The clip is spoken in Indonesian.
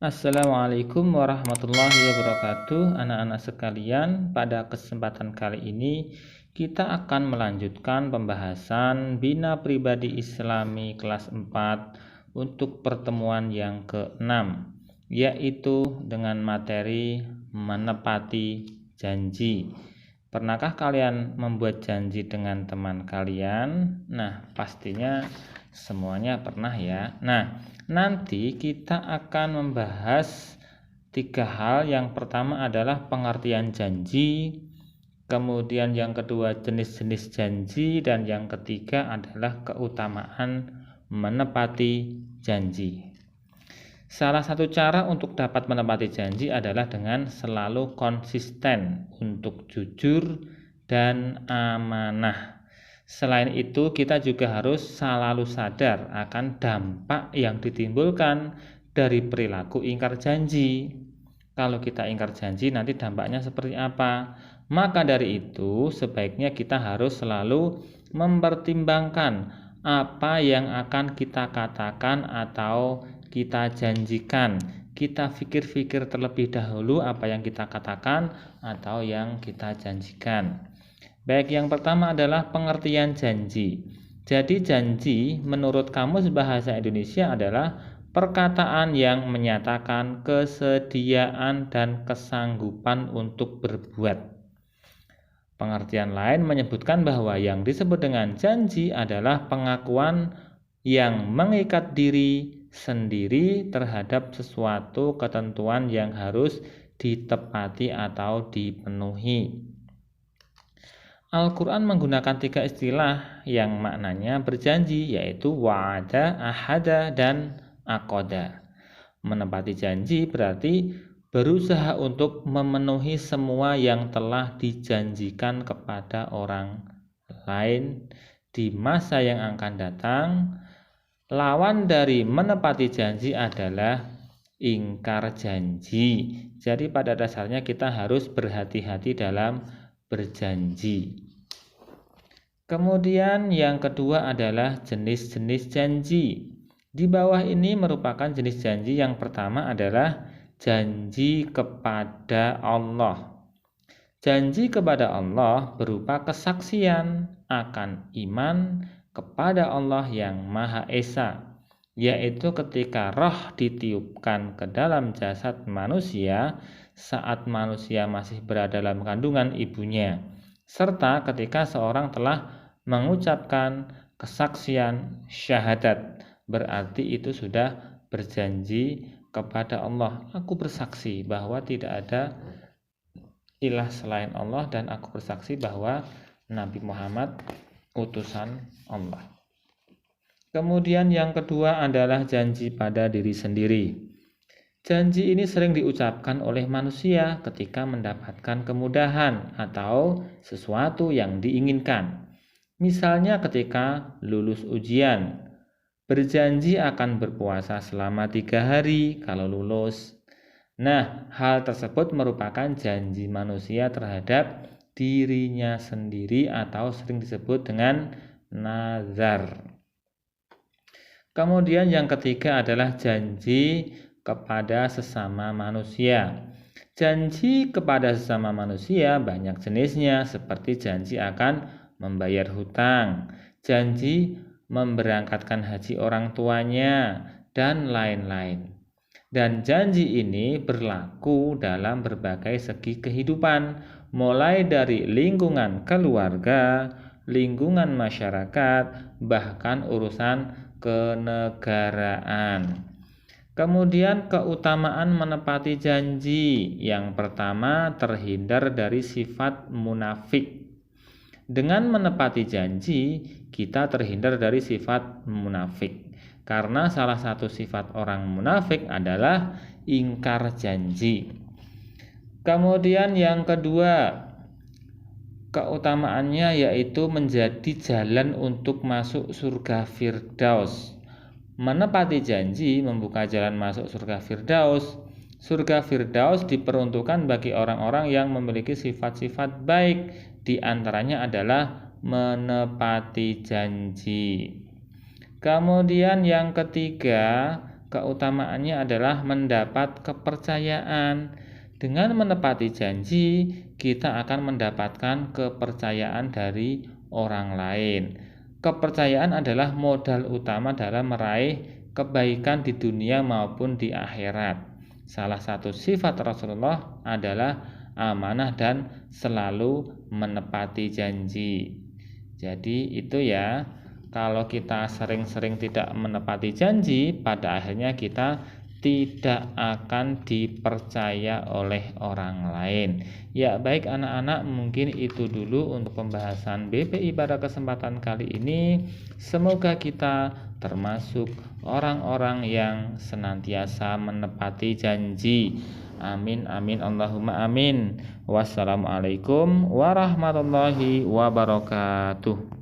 Assalamualaikum warahmatullahi wabarakatuh, anak-anak sekalian. Pada kesempatan kali ini, kita akan melanjutkan pembahasan Bina Pribadi Islami kelas 4 untuk pertemuan yang ke-6, yaitu dengan materi menepati janji. Pernahkah kalian membuat janji dengan teman kalian? Nah, pastinya semuanya pernah ya. Nah, nanti kita akan membahas 3 hal. Yang pertama adalah pengertian janji, kemudian yang kedua jenis-jenis janji, dan yang ketiga adalah keutamaan menepati janji. Salah satu cara untuk dapat menepati janji adalah dengan selalu konsisten untuk jujur dan amanah. Selain itu, kita juga harus selalu sadar akan dampak yang ditimbulkan dari perilaku ingkar janji. Kalau kita ingkar janji, nanti dampaknya seperti apa? Maka dari itu, sebaiknya kita harus selalu mempertimbangkan apa yang akan kita katakan atau kita janjikan. Kita pikir-pikir terlebih dahulu apa yang kita katakan atau yang kita janjikan. Baik, yang pertama adalah pengertian janji. Jadi janji menurut Kamus Bahasa Indonesia adalah perkataan yang menyatakan kesediaan dan kesanggupan untuk berbuat. Pengertian lain menyebutkan bahwa yang disebut dengan janji adalah pengakuan yang mengikat diri sendiri terhadap sesuatu ketentuan yang harus ditepati atau dipenuhi. Al-Quran menggunakan 3 istilah yang maknanya berjanji, yaitu wa'ada, ahada, dan aqada. Menepati janji berarti berusaha untuk memenuhi semua yang telah dijanjikan kepada orang lain di masa yang akan datang. Lawan dari menepati janji adalah ingkar janji. Jadi pada dasarnya kita harus berhati-hati dalam berjanji. Kemudian yang kedua adalah jenis-jenis janji. Di bawah ini merupakan jenis janji. Yang pertama adalah janji kepada Allah. Janji kepada Allah berupa kesaksian akan iman kepada Allah yang Maha Esa, yaitu ketika roh ditiupkan ke dalam jasad manusia saat manusia masih berada dalam kandungan ibunya, serta ketika seorang telah mengucapkan kesaksian syahadat. Berarti itu sudah berjanji kepada Allah. Aku bersaksi bahwa tidak ada ilah selain Allah, dan aku bersaksi bahwa Nabi Muhammad utusan Allah. Kemudian yang kedua adalah janji pada diri sendiri. Janji ini sering diucapkan oleh manusia ketika mendapatkan kemudahan atau sesuatu yang diinginkan. Misalnya ketika lulus ujian, berjanji akan berpuasa selama 3 hari kalau lulus. Nah, hal tersebut merupakan janji manusia terhadap dirinya sendiri atau sering disebut dengan nazar. Kemudian yang ketiga adalah janji kepada sesama manusia. Janji kepada sesama manusia banyak jenisnya, seperti janji akan membayar hutang, janji memberangkatkan haji orang tuanya, dan lain-lain. Dan janji ini berlaku dalam berbagai segi kehidupan, mulai dari lingkungan keluarga, lingkungan masyarakat, bahkan urusan kenegaraan. Kemudian keutamaan menepati janji. Yang pertama, terhindar dari sifat munafik. Dengan menepati janji, kita terhindar dari sifat munafik. Karena salah satu sifat orang munafik adalah ingkar janji. Kemudian yang kedua, keutamaannya yaitu menjadi jalan untuk masuk surga Firdaus. Menepati janji membuka jalan masuk surga Firdaus. Surga Firdaus diperuntukkan bagi orang-orang yang memiliki sifat-sifat baik. Di antaranya adalah menepati janji. Kemudian yang ketiga, keutamaannya adalah mendapat kepercayaan. Dengan menepati janji, kita akan mendapatkan kepercayaan dari orang lain. Kepercayaan adalah modal utama dalam meraih kebaikan di dunia maupun di akhirat. Salah satu sifat Rasulullah adalah amanah dan selalu menepati janji. Jadi itu ya, kalau kita sering-sering tidak menepati janji, pada akhirnya kita tidak akan dipercaya oleh orang lain. Ya, baik anak-anak, mungkin itu dulu untuk pembahasan BPI pada kesempatan kali ini. Semoga kita termasuk orang-orang yang senantiasa menepati janji. Amin amin Allahumma amin. Wassalamualaikum warahmatullahi wabarakatuh.